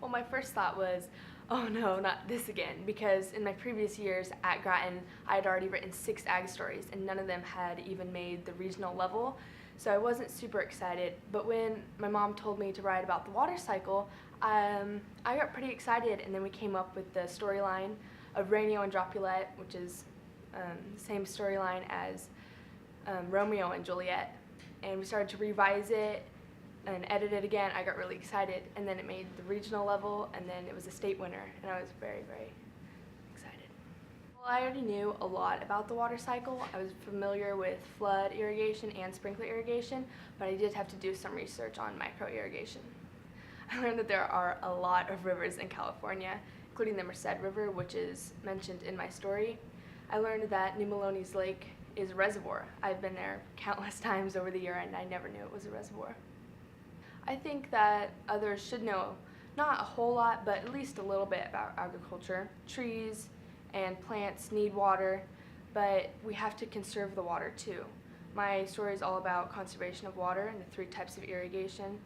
Well, my first thought was, oh no, not this again, because in my previous years at Grattan, I had already written 6 ag stories, and none of them had even made the regional level, so I wasn't super excited. But when my mom told me to write about the water cycle, I got pretty excited, and then we came up with the storyline of Raineo and Dropulete, which is the same storyline as Romeo and Juliet, and we started to revise it and edit it again. I got really excited, and then it made the regional level, and then it was a state winner, and I was very, very excited. Well, I already knew a lot about the water cycle. I was familiar with flood irrigation and sprinkler irrigation, but I did have to do some research on micro irrigation. I learned that there are a lot of rivers in California, including the Merced River, which is mentioned in my story. I learned that New Melones Lake is a reservoir. I've been there countless times over the year, and I never knew it was a reservoir. I think that others should know, not a whole lot, but at least a little bit about agriculture. Trees and plants need water, but we have to conserve the water too. My story is all about conservation of water and the 3 types of irrigation.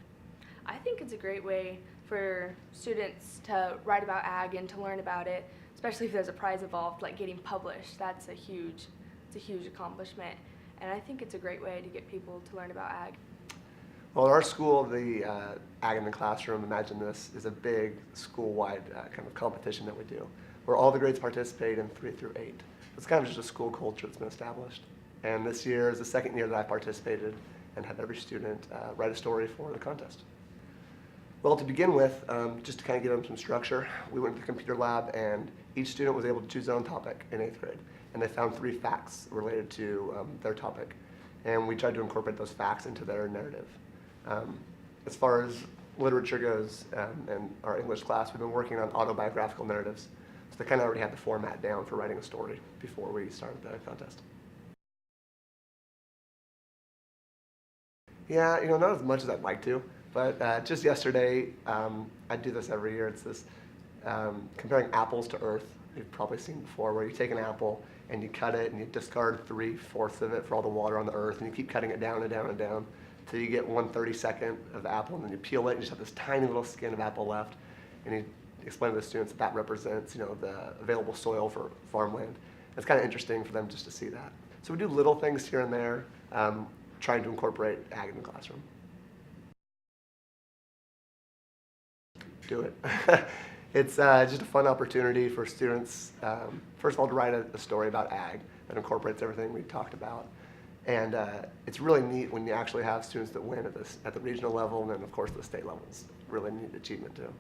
I think it's a great way for students to write about ag and to learn about it, especially if there's a prize involved, like getting published. It's a huge accomplishment, and I think it's a great way to get people to learn about ag. Well, at our school, the Ag in the Classroom, imagine this, is a big school-wide kind of competition that we do, where all the grades participate in 3 through 8. It's kind of just a school culture that's been established. And this year is the 2nd year that I participated and had every student write a story for the contest. Well, to begin with, just to kind of give them some structure, we went to the computer lab, and each student was able to choose their own topic in 8th grade. And they found 3 facts related to their topic. And we tried to incorporate those facts into their narrative. As far as literature goes, and our English class, we've been working on autobiographical narratives. So they kind of already had the format down for writing a story before we started the contest. Yeah, not as much as I'd like to, but just yesterday, I do this every year. It's this comparing apples to Earth. You've probably seen before, where you take an apple and you cut it and you discard 3/4 of it for all the water on the Earth, and you keep cutting it down and down and down till you get 1/32 of the apple, and then you peel it and you just have this tiny little skin of apple left. And you explain to the students that represents, the available soil for farmland. It's kind of interesting for them just to see that. So we do little things here and there, trying to incorporate ag in the classroom. Do it. It's just a fun opportunity for students, first of all, to write a story about ag that incorporates everything we talked about. And it's really neat when you actually have students that win at the regional level, and then of course the state level. It's really neat achievement too.